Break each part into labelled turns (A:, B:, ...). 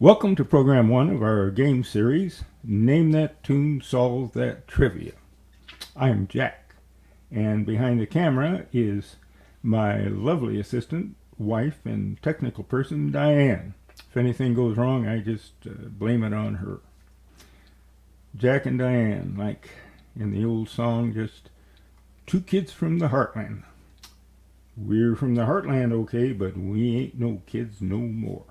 A: Welcome to program 1 of our game series, Name That Tune, Solve That Trivia. I'm Jack, and behind the camera is my lovely assistant, wife, and technical person, Diane. If anything goes wrong, I just blame it on her. Jack and Diane, like in the old song, just two kids from the heartland. We're from the heartland, okay, but we ain't no kids no more.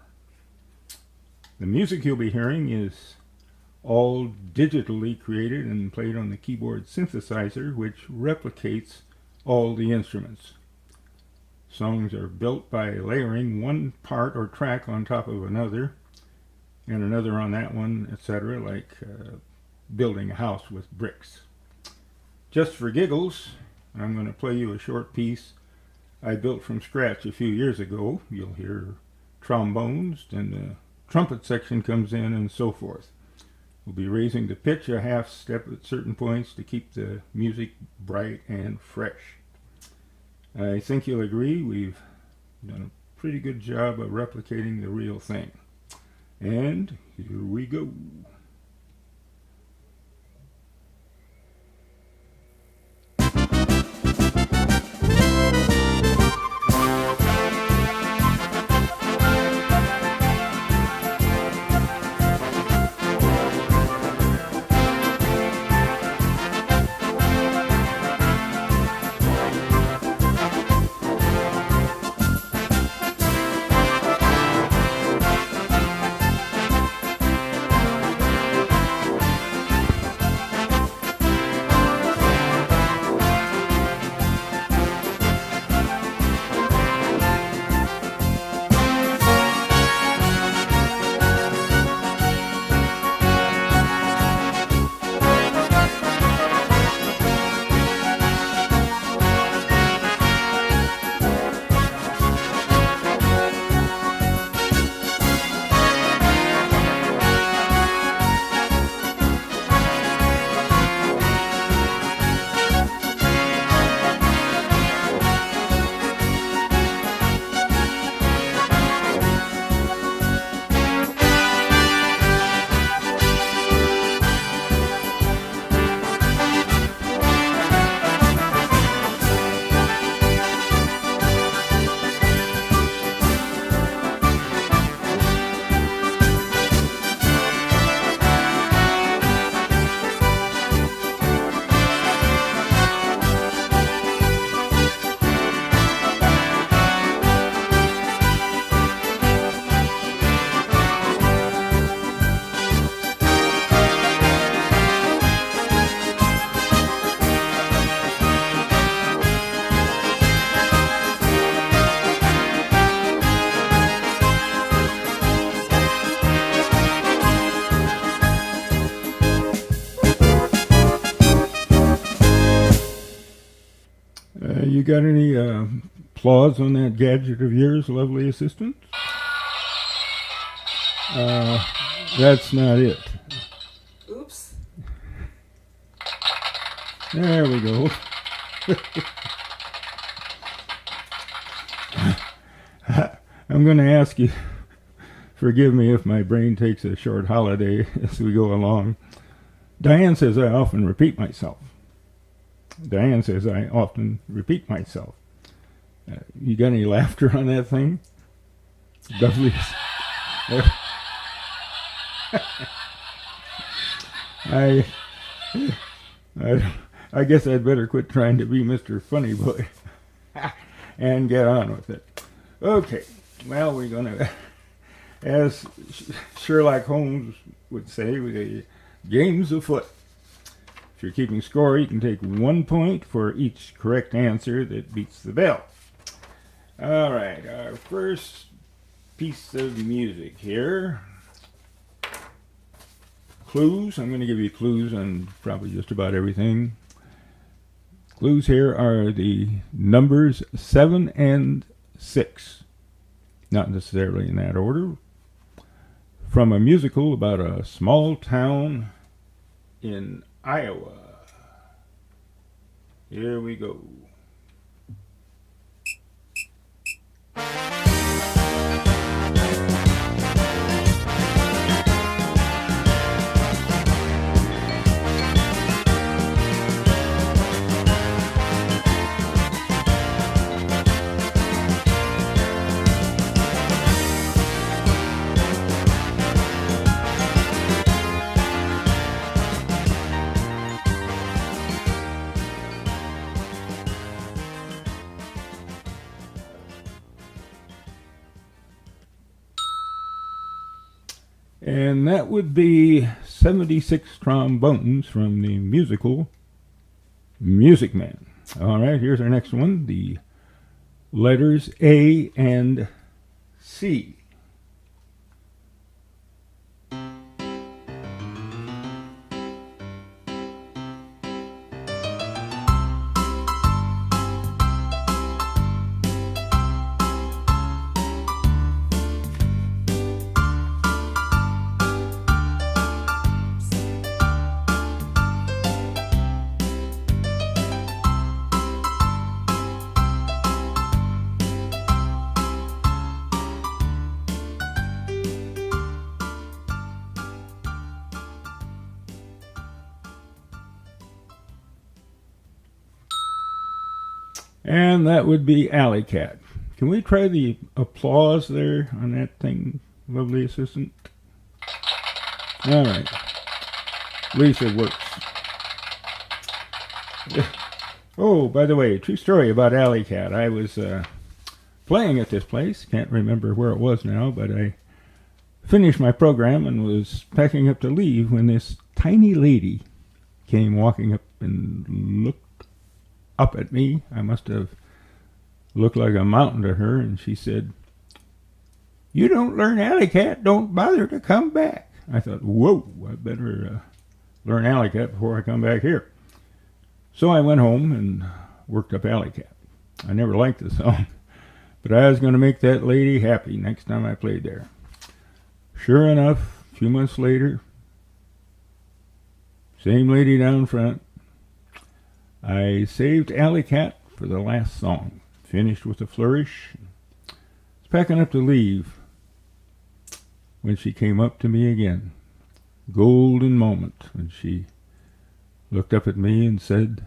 A: The music you'll be hearing is all digitally created and played on the keyboard synthesizer, which replicates all the instruments. Songs are built by layering one part or track on top of another, and another on that one, etc., like building a house with bricks. Just for giggles, I'm going to play you a short piece I built from scratch a few years ago. You'll hear trombones, and the trumpet section comes in, and so forth. We'll be raising the pitch a half step at certain points to keep the music bright and fresh. I think you'll agree we've done a pretty good job of replicating the real thing. And here we go. You got any applause on that gadget of yours, lovely assistant? That's not it.
B: Oops.
A: There we go. I'm going to ask you, forgive me if my brain takes a short holiday as we go along. Diane says I often repeat myself. Diane says I often repeat myself. You got any laughter on that thing? Lovely. I guess I'd better quit trying to be Mr. Funny Boy and get on with it. Okay, well, we're going to, as Sherlock Holmes would say, the game's afoot. If you're keeping score, you can take 1 point for each correct answer that beats the bell. All right, our first piece of music here. Clues. I'm going to give you clues on probably just about everything. Clues here are the numbers 7 and 6. Not necessarily in that order. From a musical about a small town in Iowa. Here we go. And that would be 76 trombones from the musical Music Man. All right, here's our next one. The letters A and C. And that would be Alley Cat. Can we try the applause there on that thing, lovely assistant? All right. At least it works. Oh, by the way, true story about Alley Cat. I was playing at this place. Can't remember where it was now, but I finished my program and was packing up to leave when this tiny lady came walking up and looked up at me. I must have looked like a mountain to her, and she said, "You don't learn Alley Cat, don't bother to come back." I thought, whoa, I better learn Alley Cat before I come back here. So I went home and worked up Alley Cat. I never liked the song, but I was going to make that lady happy next time I played there. Sure enough, a few months later, same lady down front, I saved Alley Cat for the last song. Finished with a flourish. Was packing up to leave when she came up to me again. Golden moment when she looked up at me and said,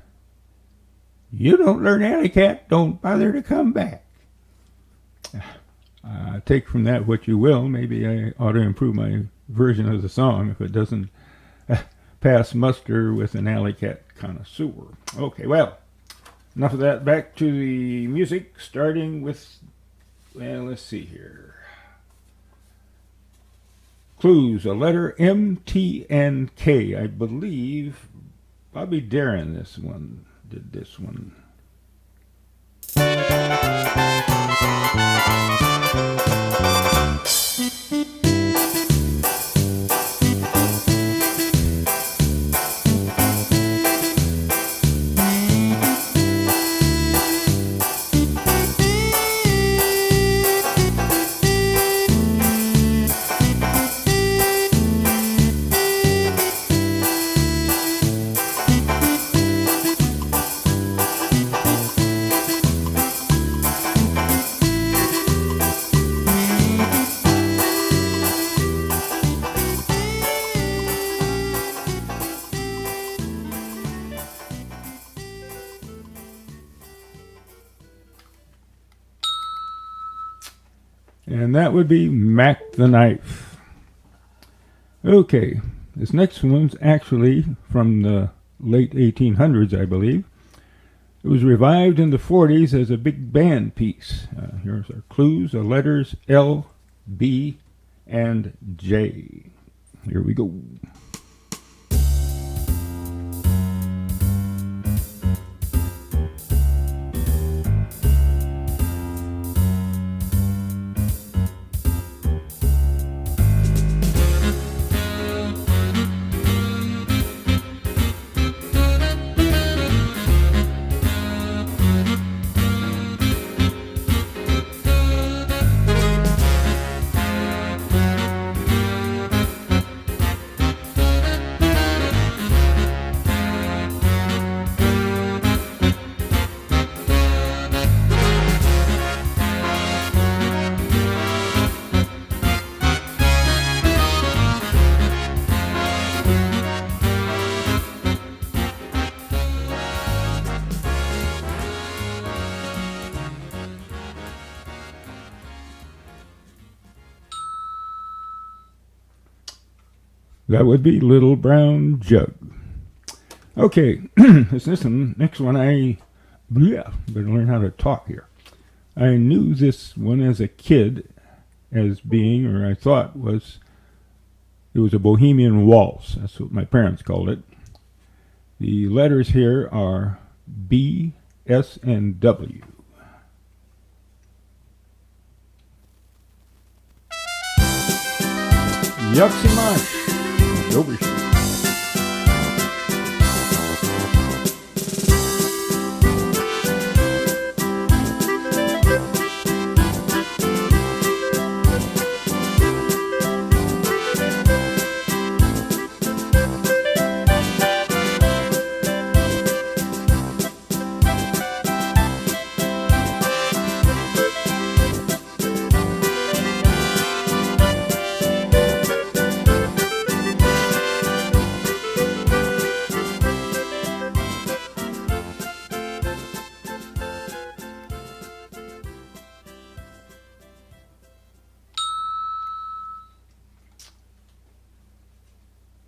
A: "You don't learn Alley Cat, don't bother to come back." Take from that what you will. Maybe I ought to improve my version of the song if it doesn't pass muster with an Alley Cat connoisseur. Okay, well, enough of that. Back to the music, starting with, well, let's see here. Clues, a letter M, T, and K. I believe Bobby Darin did this one. And that would be Mac the Knife. Okay, this next one's actually from the late 1800s, I believe. It was revived in the 40s as a big band piece. Here's our clues, the letters L, B, and J. Here we go. That would be Little Brown Jug. Okay, this one, next one, better learn how to talk here. I knew this one as a kid as being, or I thought was, It was a Bohemian waltz. That's what my parents called it. The letters here are B, S, and W. Yuxie Marsh. Overshoot.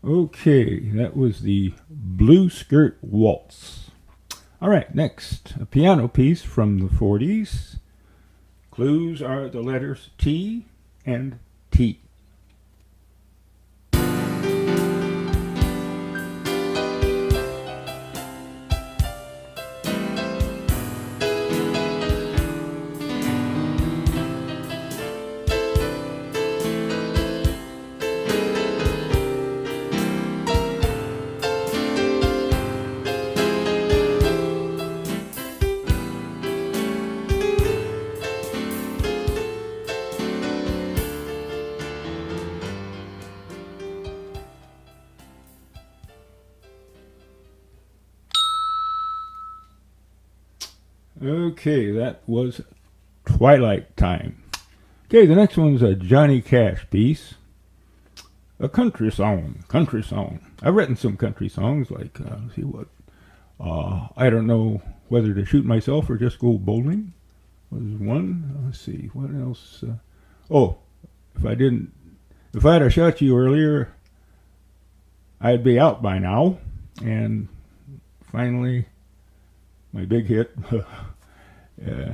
A: Okay, that was the Blue Skirt Waltz. All right, next, a piano piece from the 40s. Clues are the letters T and T. Okay, that was Twilight Time. Okay, the next one's a Johnny Cash piece. A country song. I've written some country songs, like, let's see what. I don't know whether to shoot myself or just go bowling was one. Let's see, what else? If I had shot you earlier, I'd be out by now. And finally, my big hit,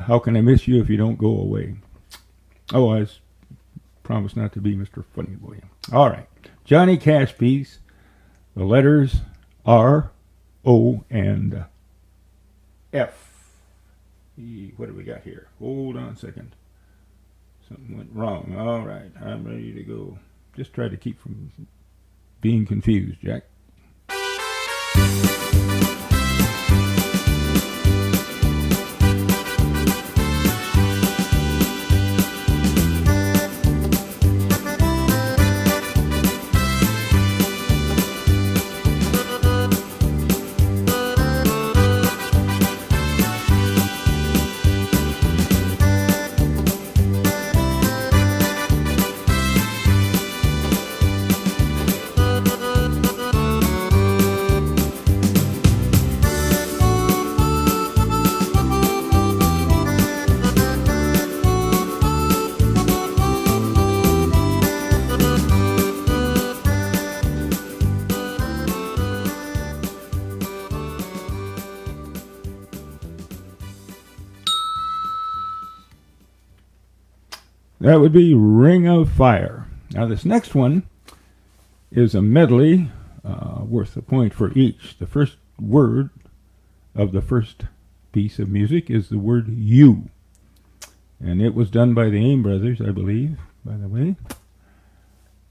A: How Can I Miss You If You Don't Go Away? Oh, I promised not to be Mr. Funny Boy. All right, Johnny Cash piece. The letters R, O, and F. What do we got here? Hold on a second. Something went wrong. All right, I'm ready to go. Just try to keep from being confused, Jack. That would be Ring of Fire. Now this next one is a medley worth a point for each. The first word of the first piece of music is the word you. And it was done by the Aim Brothers, I believe, by the way.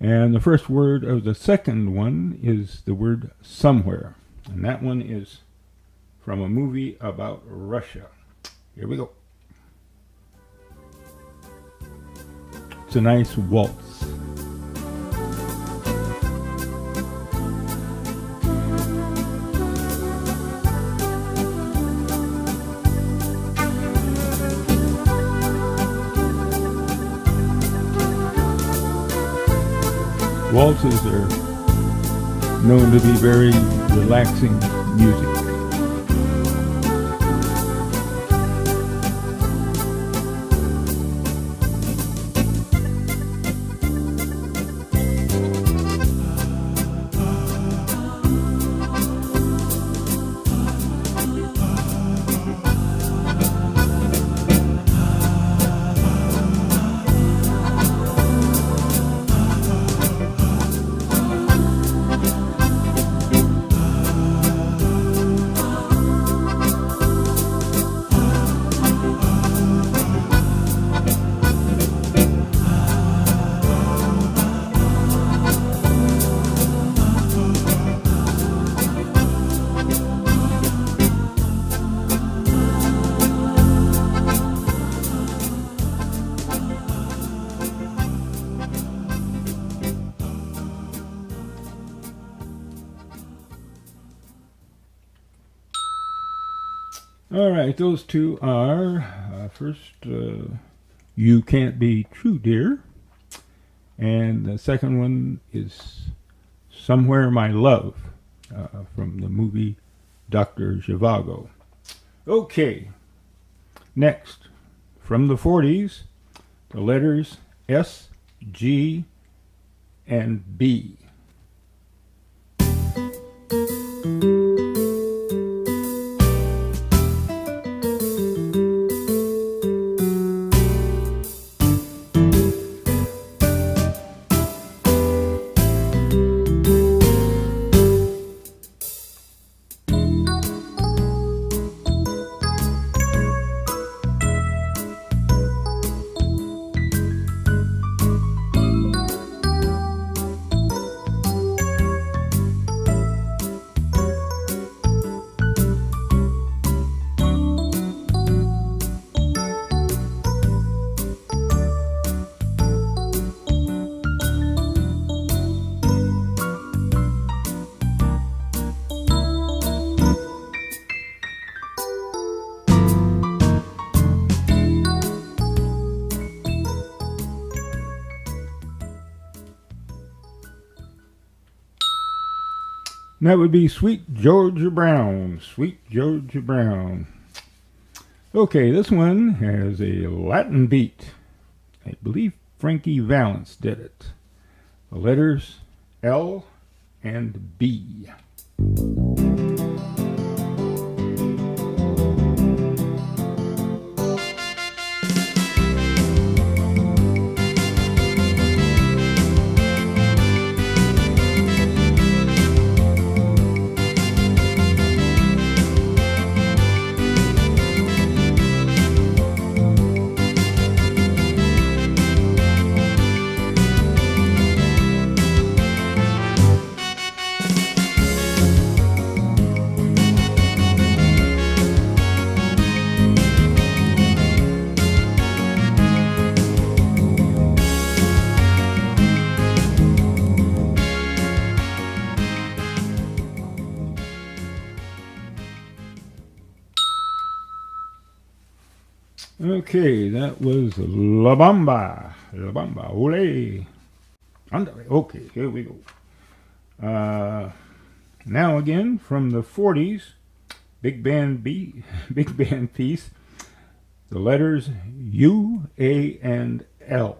A: And the first word of the second one is the word somewhere. And that one is from a movie about Russia. Here we go. It's a nice waltz. Waltzes are known to be very relaxing music. All right, those two are first, You Can't Be True, Dear. And the second one is Somewhere My Love from the movie Dr. Zhivago. Okay, next, from the 40s, the letters S, G, and B. And that would be Sweet Georgia Brown. Sweet Georgia Brown. Okay, this one has a Latin beat. I believe Frankie Valance did it. The letters L and B. Okay, that was La Bamba. La Bamba. Ole. Andale. Okay, here we go. Now again, from the 40s, big band piece, the letters U, A, and L.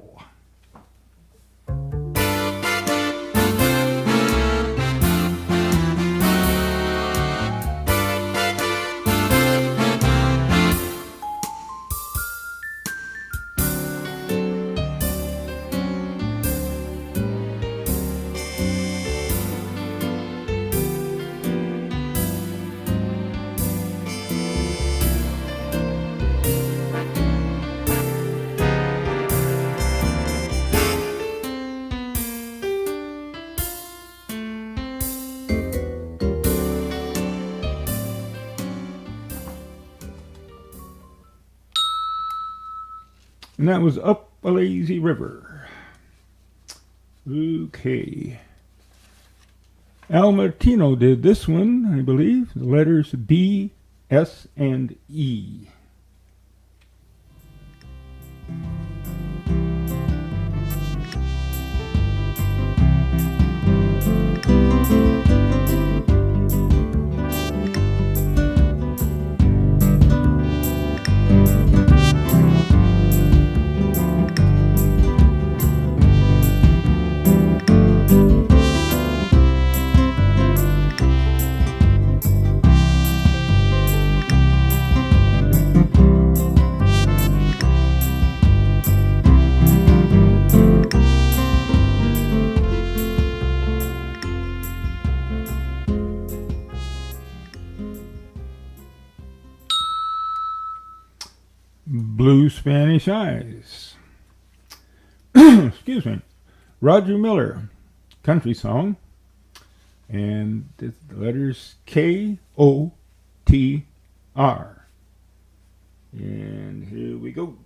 A: And that was Up a Lazy River. Okay. Al Martino did this one, I believe. The letters B, S, and E. Blue Spanish Eyes. Excuse me. Roger Miller, country song. And the letters K-O-T-R. And here we go.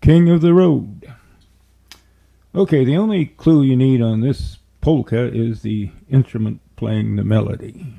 A: King of the Road. Okay, the only clue you need on this polka is the instrument playing the melody.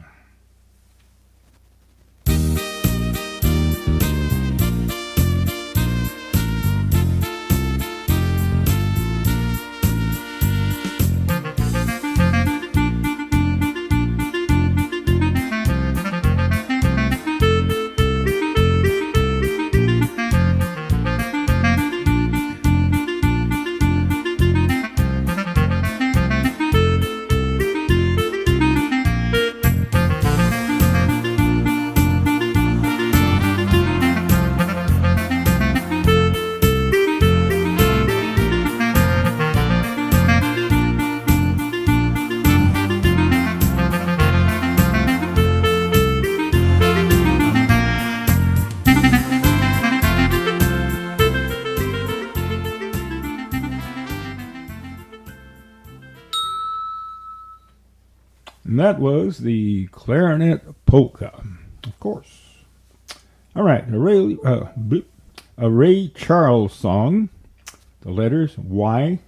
A: And that was the clarinet polka, of course. All right, a Ray Charles song. The letters Y,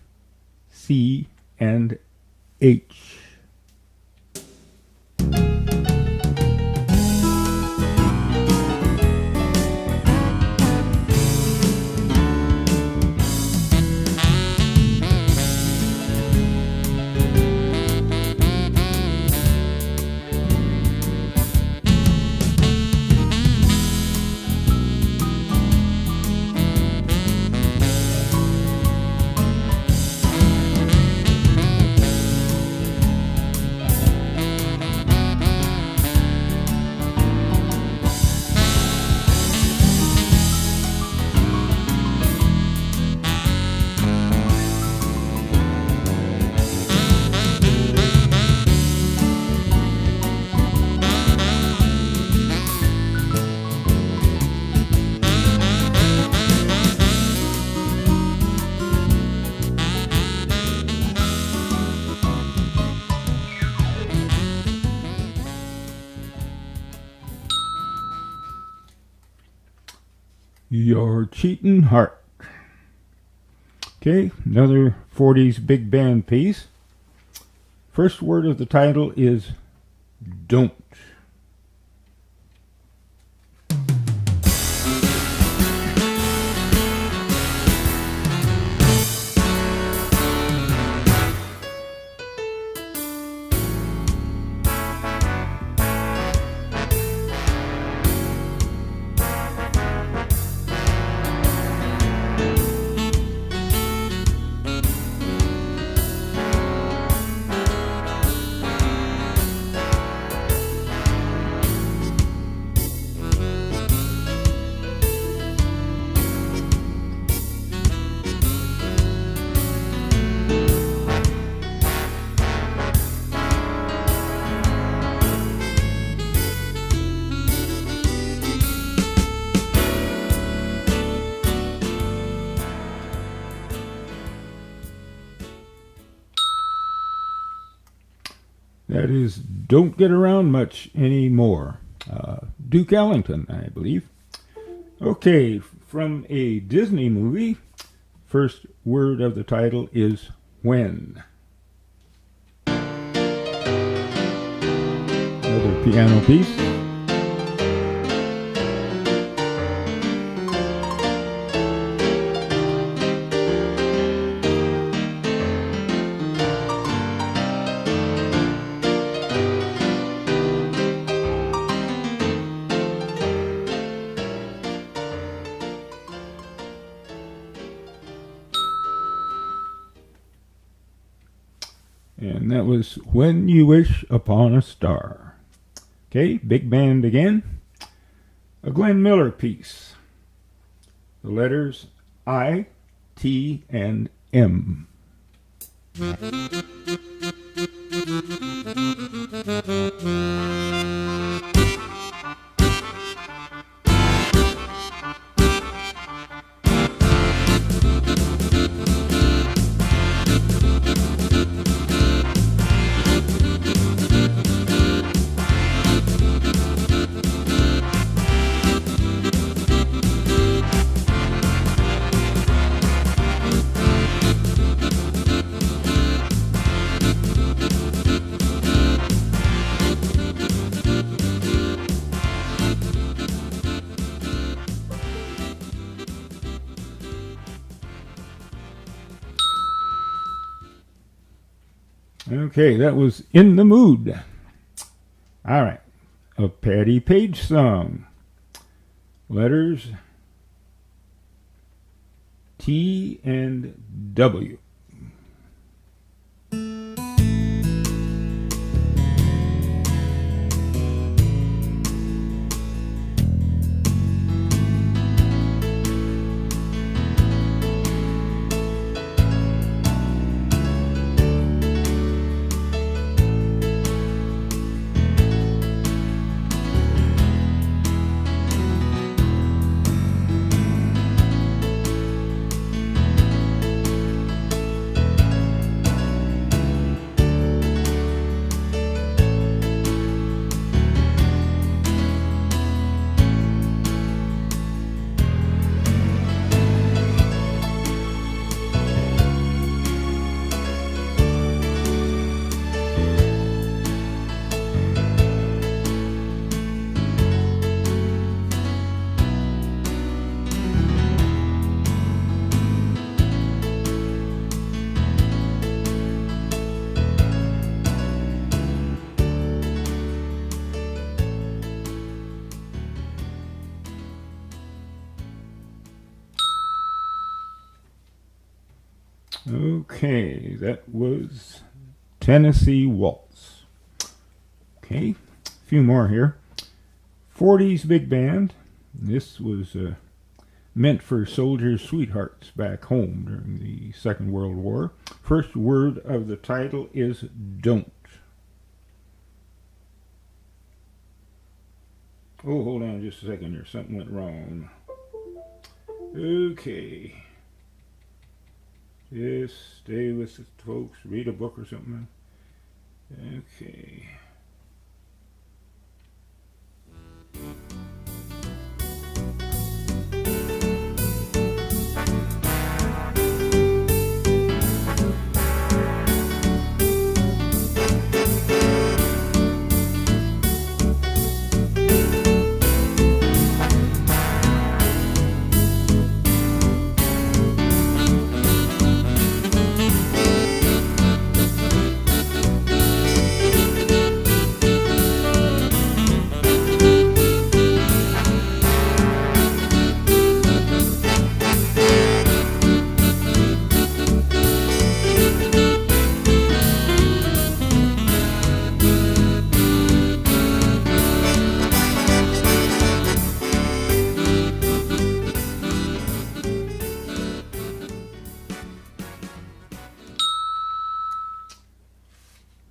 A: C, and H. Your Cheatin' Heart. Okay, another 40s big band piece. First word of the title is don't. That is Don't Get Around Much Anymore. Duke Ellington, I believe. Okay, from a Disney movie, first word of the title is when. Another piano piece. And that was When You Wish Upon a Star. Okay, big band again. A Glenn Miller piece. The letters I, T, and M. Okay, that was In the Mood. All right. A Patti Page song. Letters T and W. Okay, that was Tennessee Waltz. Okay, a few more here. 40s big band. This was meant for soldiers' sweethearts back home during the Second World War. First word of the title is don't. Oh, hold on just a second here. Something went wrong. Okay. Just stay with it, folks. Read a book or something. Okay.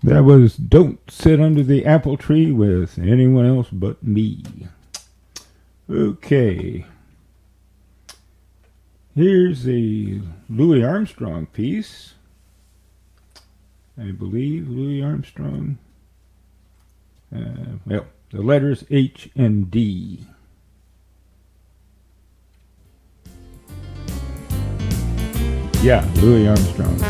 A: That was Don't Sit Under the Apple Tree with Anyone Else But Me. Okay. Here's a Louis Armstrong piece. I believe Louis Armstrong. Well, the letters H and D. Yeah, Louis Armstrong.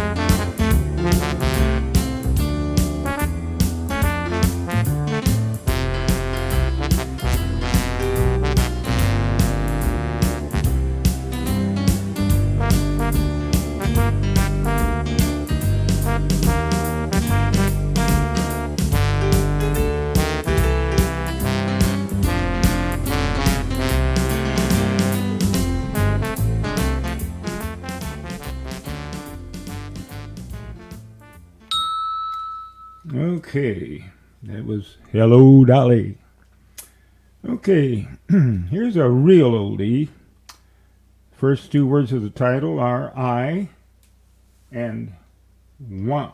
A: Okay, that was Hello Dolly. Okay, here's a real oldie. First two words of the title are I and want.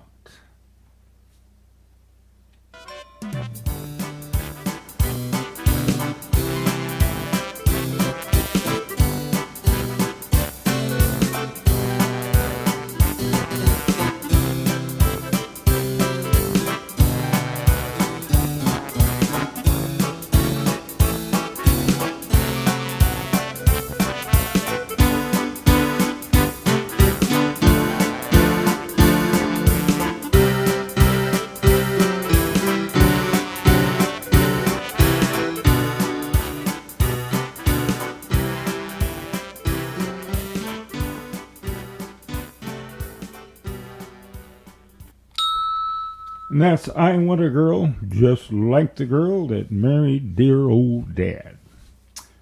A: And that's I Want a Girl Just Like the Girl That Married Dear Old Dad.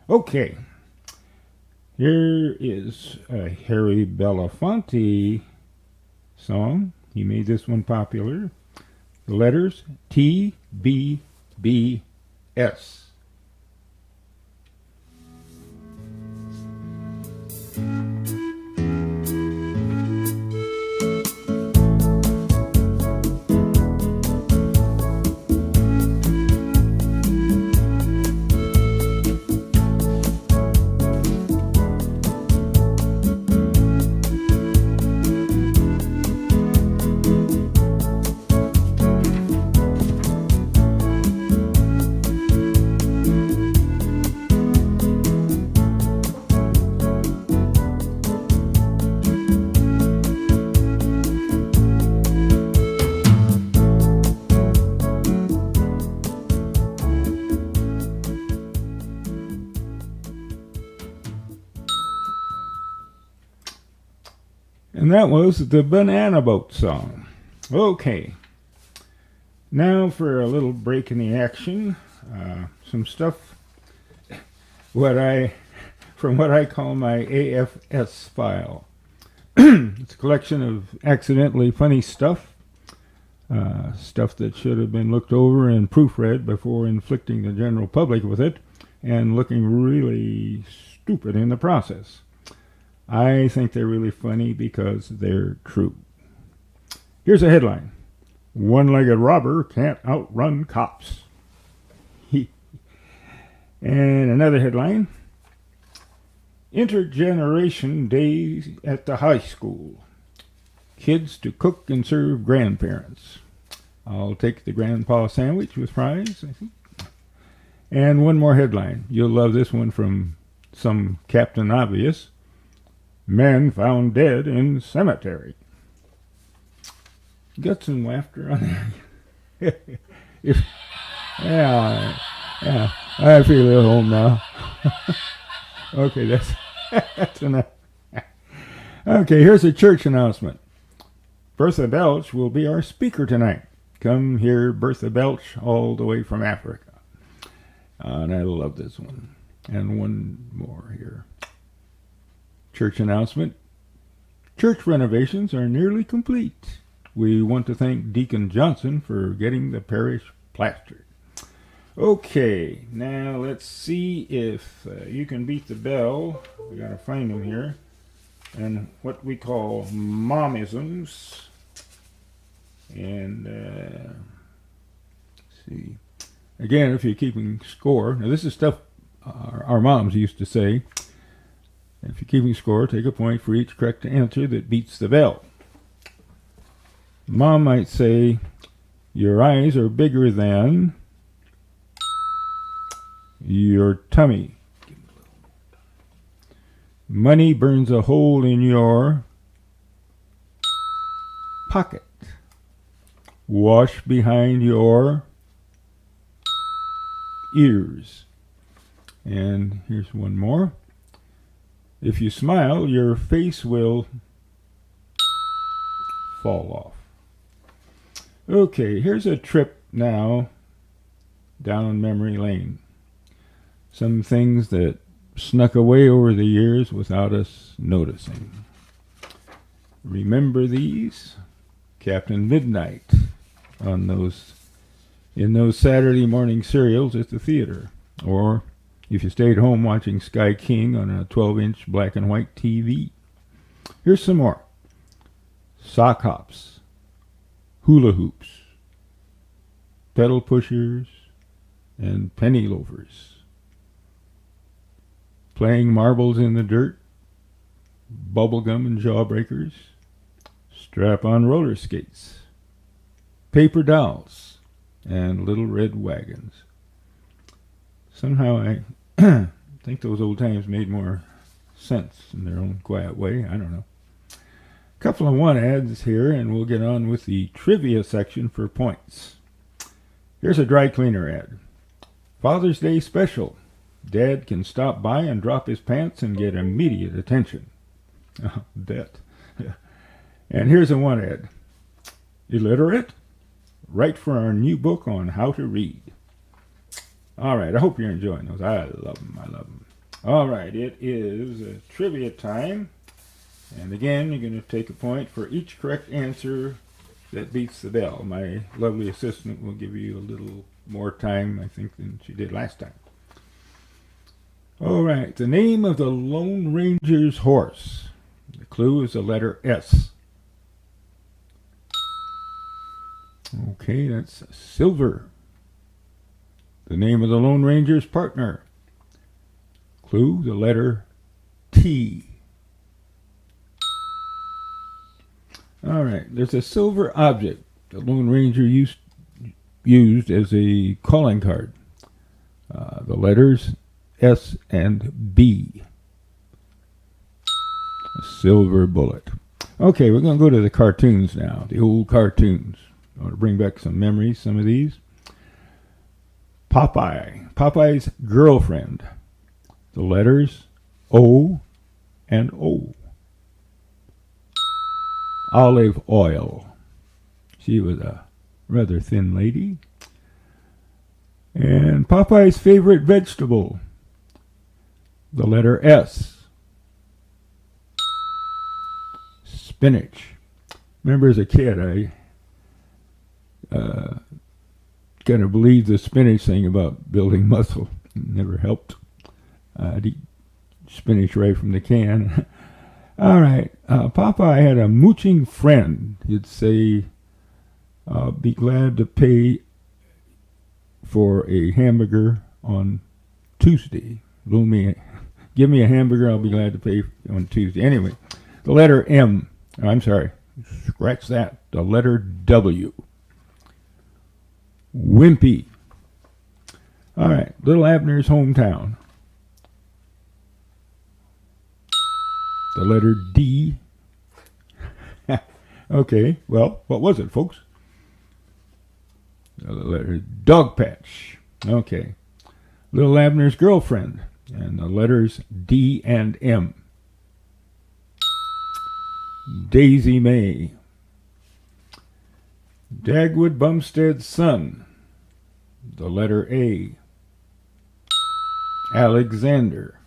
A: Okay, here is a Harry Belafonte song. He made this one popular. The letters T, B, B, S. And that was the Banana Boat song. Okay, now for a little break in the action. Some stuff from what I call my AFS file. It's a collection of accidentally funny stuff, stuff that should have been looked over and proofread before inflicting the general public with it, and looking really stupid in the process. I think they're really funny because they're true. Here's a headline. One-legged robber can't outrun cops. And another headline. Intergeneration days at the high school. Kids to cook and serve grandparents. I'll take the grandpa sandwich with fries, I think. And one more headline. You'll love this one from some Captain Obvious. Men found dead in cemetery. Guts and laughter on there. Yeah, I feel at home now. Okay, that's enough. Okay, here's a church announcement. Bertha Belch will be our speaker tonight. Come hear Bertha Belch all the way from Africa. And I love this one. And one more here. Church announcement. Church renovations are nearly complete. We want to thank Deacon Johnson for getting the parish plastered. Okay, now let's see if you can beat the bell. We gotta find them here. And what we call momisms. And let's see. Again, if you're keeping score. Now this is stuff our moms used to say. If you're keeping score, take a point for each correct answer that beats the bell. Mom might say, your eyes are bigger than your tummy. Money burns a hole in your pocket. Wash behind your ears. And here's one more. If you smile, your face will fall off. Okay, here's a trip now down memory lane. Some things that snuck away over the years without us noticing. Remember these? Captain Midnight on in those Saturday morning serials at the theater, or if you stayed home watching Sky King on a 12-inch black and white TV. Here's some more. Sock hops, hula hoops, pedal pushers, and penny loafers. Playing marbles in the dirt, bubblegum and jawbreakers, strap-on roller skates, paper dolls, and little red wagons. Somehow I think those old times made more sense in their own quiet way. I don't know. A couple of one ads here, and we'll get on with the trivia section for points. Here's a dry cleaner ad. Father's Day special. Dad can stop by and drop his pants and get immediate attention. Oh, bet. And here's a one ad. Illiterate? right for our new book on how to read. All right, I hope you're enjoying those. I love them. I love them. All right, it is trivia time. And again, you're going to take a point for each correct answer that beats the bell. My lovely assistant will give you a little more time, I think, than she did last time. All right, the name of the Lone Ranger's horse. The clue is the letter S. Okay, that's Silver. The name of the Lone Ranger's partner. Clue, the letter T. All right, there's a silver object the Lone Ranger used as a calling card. The letters S and B. A silver bullet. Okay, we're going to go to the cartoons now, the old cartoons. I want to bring back some memories, some of these. Popeye. Popeye's girlfriend. The letters O and O. Olive oil. She was a rather thin lady. And Popeye's favorite vegetable. The letter S. Spinach. Remember as a kid, I kind of believed the spinach thing about building muscle. It never helped. I'd eat spinach right from the can. All right. Popeye had a mooching friend. He'd say, be glad to pay for a hamburger on Tuesday. Give me a hamburger, I'll be glad to pay on Tuesday. Anyway, the letter M. I'm sorry. Scratch that. The letter W. Wimpy. All right. Little Abner's hometown. The letter D. Okay, well, what was it, folks? The letter Dog Patch. Okay. Little Abner's girlfriend. And the letters D and M. Daisy May. Dagwood Bumstead's son. The letter A. Alexander.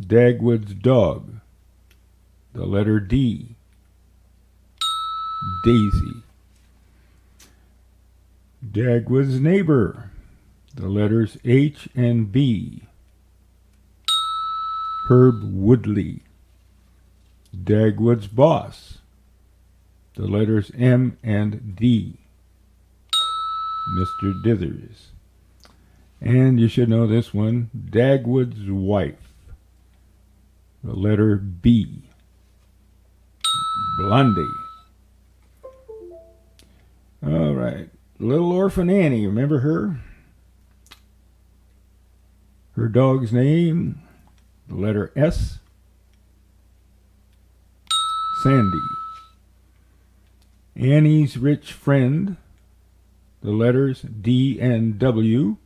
A: Dagwood's dog. The letter D. Daisy. Dagwood's neighbor. The letters H and B. Herb Woodley. Dagwood's boss. The letters M and D. Mr. Dithers. And you should know this one. Dagwood's wife. The letter B. Blondie. All right. Little Orphan Annie, remember her? Her dog's name, the letter S. Sandy. Annie's rich friend, the letters D and W.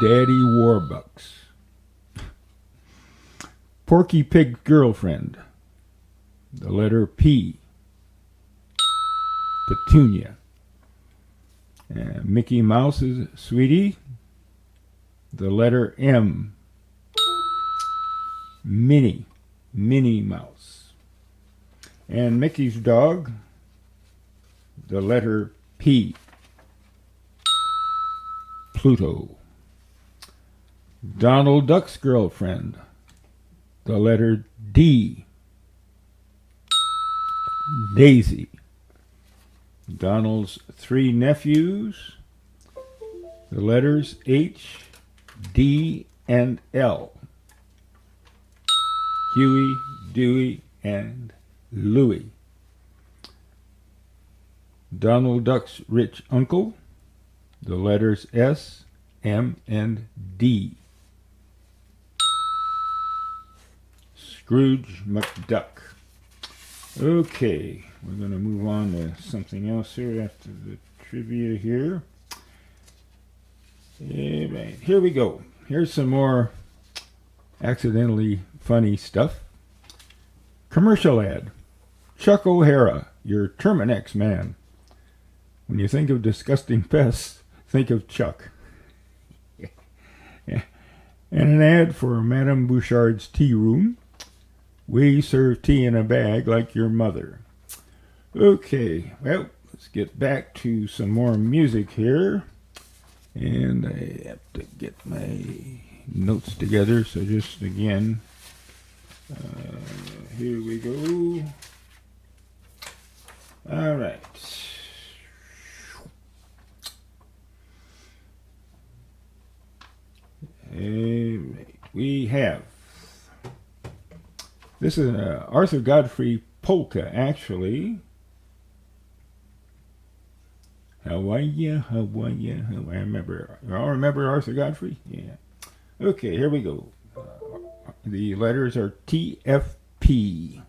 A: Daddy Warbucks. Porky Pig's girlfriend, the letter P. Petunia. And Mickey Mouse's sweetie, the letter M. Minnie. Minnie Mouse. And Mickey's dog, the letter P. Pluto. Donald Duck's girlfriend, the letter D. Daisy. Donald's three nephews, the letters H, D, and L. Huey, Dewey, and Louie. Donald Duck's rich uncle, the letters S, M, and D. Scrooge McDuck. Okay, we're going to move on to something else here after the trivia here. Right, here we go. Here's some more accidentally funny stuff. Commercial ad. Chuck O'Hara, your Terminex man. When you think of disgusting pests, think of Chuck. Yeah. And an ad for Madame Bouchard's Tea Room. We serve tea in a bag like your mother. Okay, well, let's get back to some more music here. And I have to get my notes together, so just again, here we go. All right. We have, this is an Arthur Godfrey polka, actually. How are you? How are you? I remember. You all remember Arthur Godfrey? Yeah. Okay, here we go. The letters are TFP.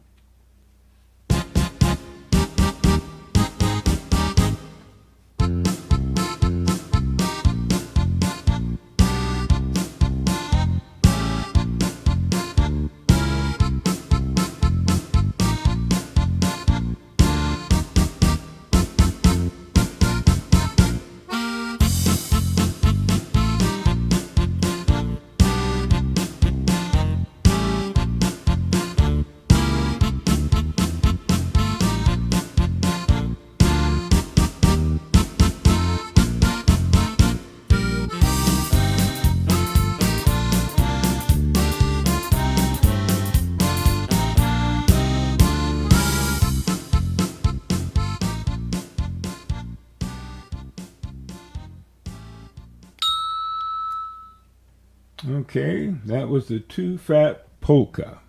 A: Okay, that was the Too Fat Polka.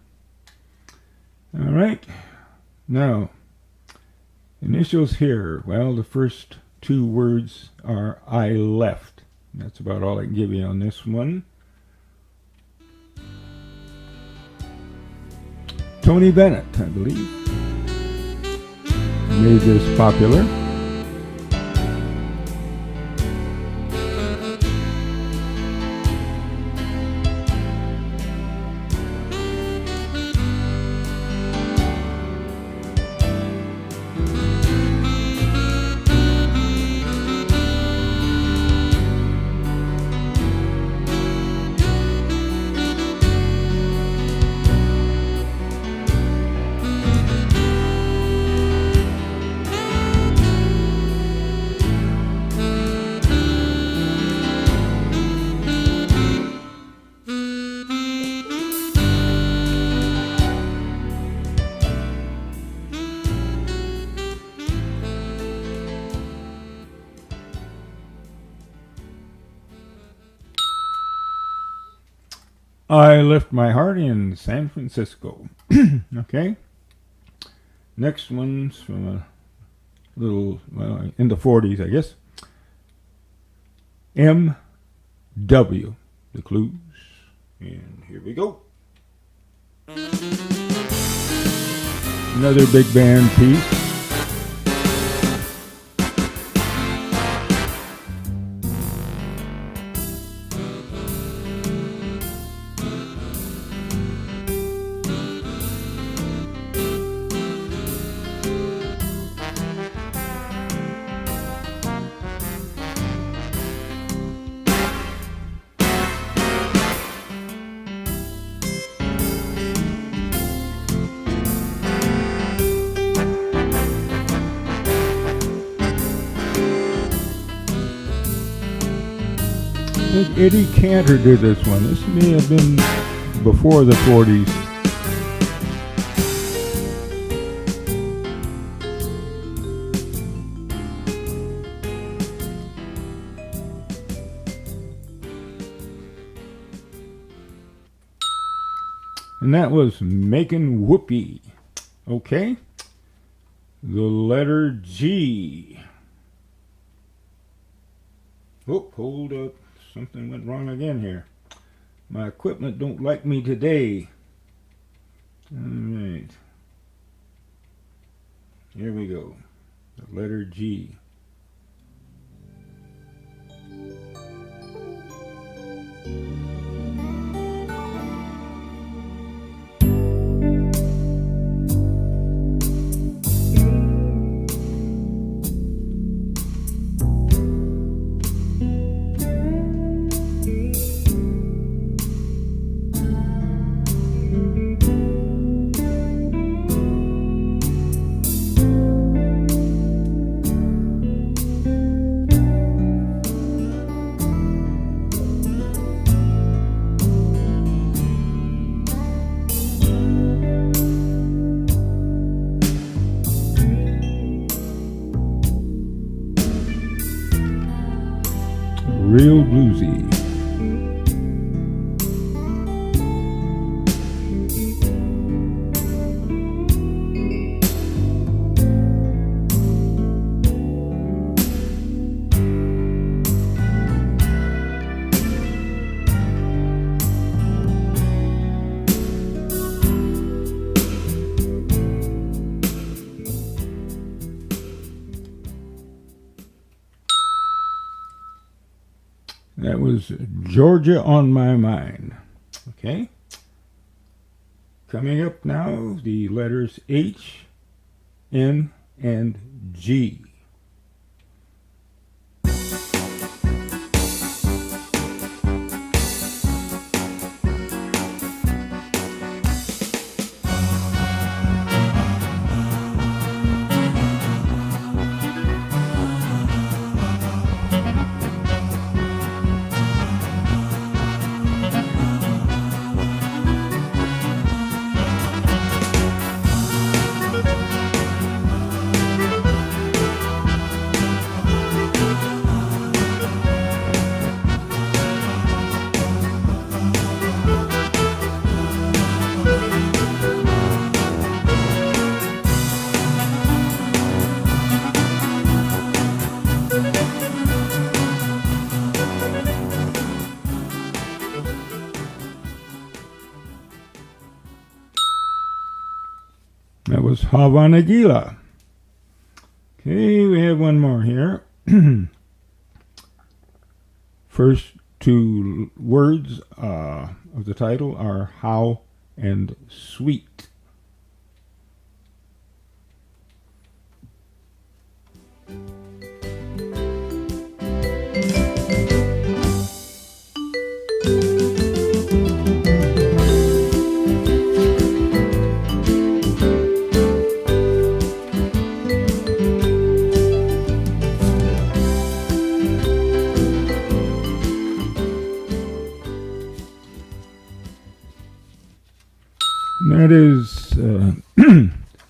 A: All right, now, initials here. Well, the first two words are I left. That's about all I can give you on this one. Tony Bennett, I believe, made this popular. I left my heart in San Francisco. Okay. Next one's from a little, well, in the 40s, I guess. M.W. The clues. And here we go. Another big band piece. I think Eddie Cantor did this one. This may have been before the 40s. And that was Making Whoopee. Okay. The letter G. Oh, hold up. Something went wrong again here. My equipment don't like me today. All right. Here we go. The letter G. real bluesy. That was Georgia on My Mind. Okay. Coming up now, the letters H, N, and G. That was Havanagila. Okay, we have one more here. First two words of the title are how and sweet. And that is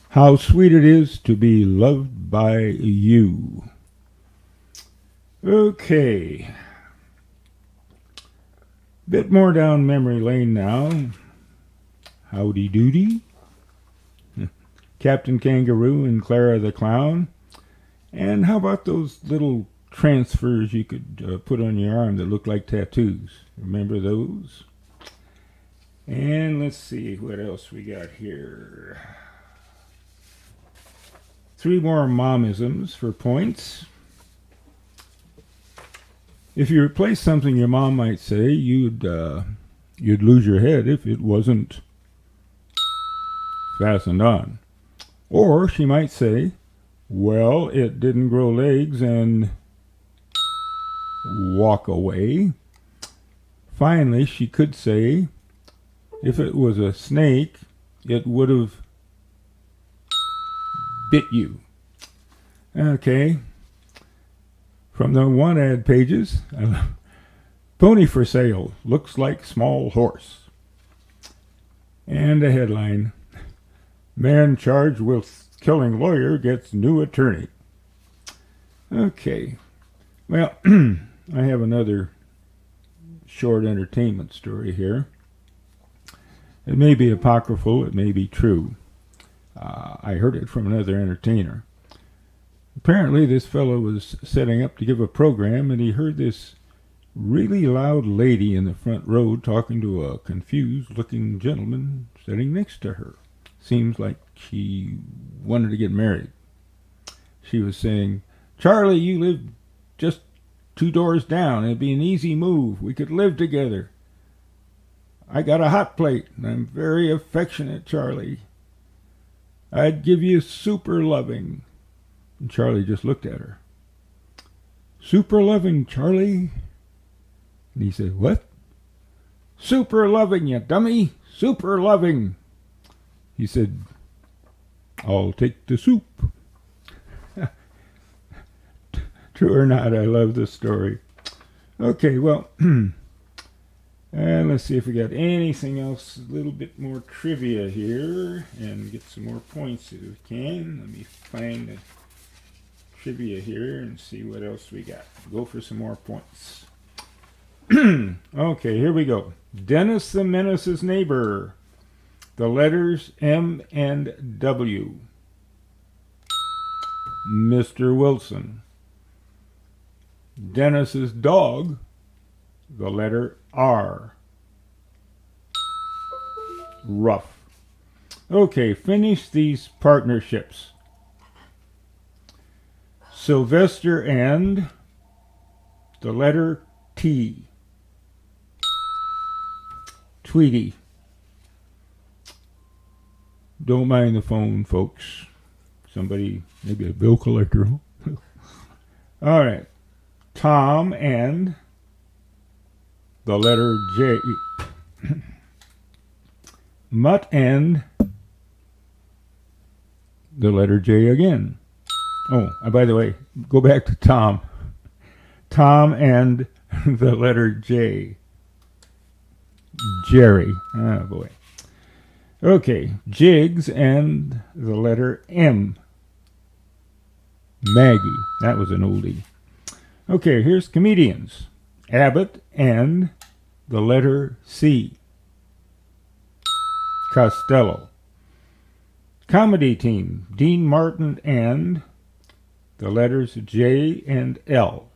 A: how sweet it is to be loved by you. Okay. Bit more down memory lane now. Howdy doody. Captain Kangaroo and Clara the Clown. And how about those little transfers you could put on your arm that look like tattoos? Remember those? And let's see what else we got here. 3 more momisms for points. If you replace something your mom might say, you'd lose your head if it wasn't fastened on. Or she might say, well, it didn't grow legs, and walk away. Finally, she could say, if it was a snake, it would have bit you. Okay. From the want ad pages, pony for sale, looks like small horse. And a headline, man charged with killing lawyer gets new attorney. Okay. Well, I have another short entertainment story here. It may be apocryphal, it may be true. I heard it from another entertainer. Apparently this fellow was setting up to give a program, and he heard this really loud lady in the front row talking to a confused-looking gentleman sitting next to her. Seems like she wanted to get married. She was saying, Charlie, you live just 2 doors down. It'd be an easy move. We could live together. I got a hot plate, and I'm very affectionate, Charlie. I'd give you super loving. And Charlie just looked at her. Super loving, Charlie? And he said, what? Super loving, you dummy. Super loving. He said, I'll take the soup. True or not, I love this story. Okay, well, and let's see if we got anything else, a little bit more trivia here, and get some more points if we can. Let me find the trivia here and see what else we got. Go for some more points. Okay, here we go. Dennis the Menace's neighbor. The letters M and W. Mr. Wilson. Dennis's dog. The letter R. Rough. Okay, finish these partnerships. Sylvester and the letter T. Tweety. Don't mind the phone, folks. Somebody, maybe a bill collector. All right. Tom and the letter J. Mutt and the letter J again. Oh, by the way, go back to Tom. Tom and the letter J. Jerry. Oh, boy. Okay, Jiggs and the letter M. Maggie. That was an oldie. Okay, here's comedians. Abbott and the letter C. Costello. Comedy team. Dean Martin and the letters J and L.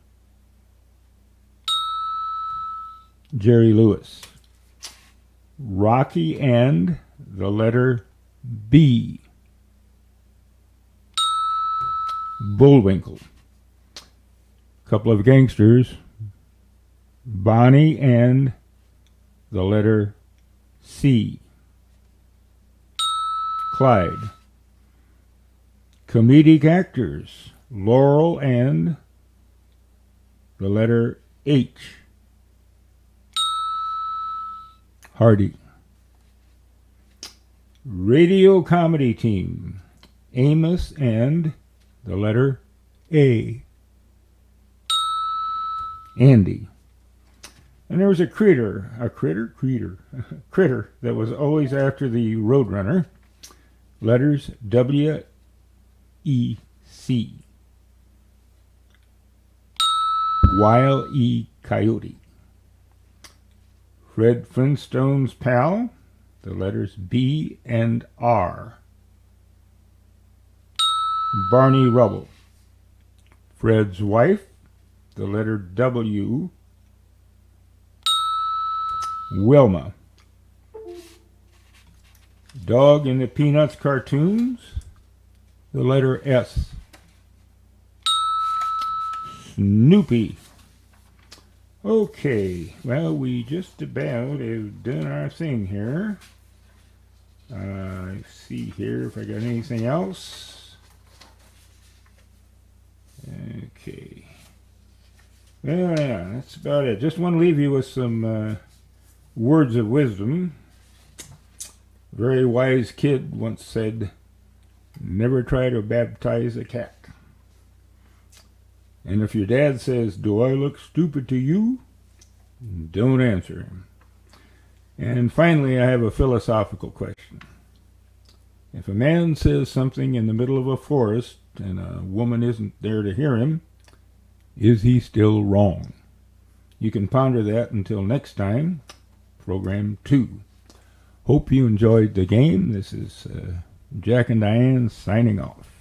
A: Jerry Lewis. Rocky and the letter B. Bullwinkle. Couple of gangsters. Bonnie and the letter C. Clyde. Comedic actors. Laurel and the letter H. Hardy. Radio comedy team. Amos and the letter A. Andy. And there was a critter that was always after the Roadrunner. Letters W, E, C. Wile E. Coyote. Fred Flintstone's pal, the letters B and R. Barney Rubble. Fred's wife, the letter W. Wilma. Dog in the Peanuts cartoons, the letter S. Snoopy. Okay, well, we just about have done our thing here. Let's see here if I got anything else. Okay. Well, yeah, that's about it. Just want to leave you with some words of wisdom. A very wise kid once said, "Never try to baptize a cat." And if your dad says, "Do I look stupid to you?" don't answer him. And finally, I have a philosophical question. If a man says something in the middle of a forest and a woman isn't there to hear him, is he still wrong? You can ponder that until next time, program 2. Hope you enjoyed the game. This is Jack and Diane signing off.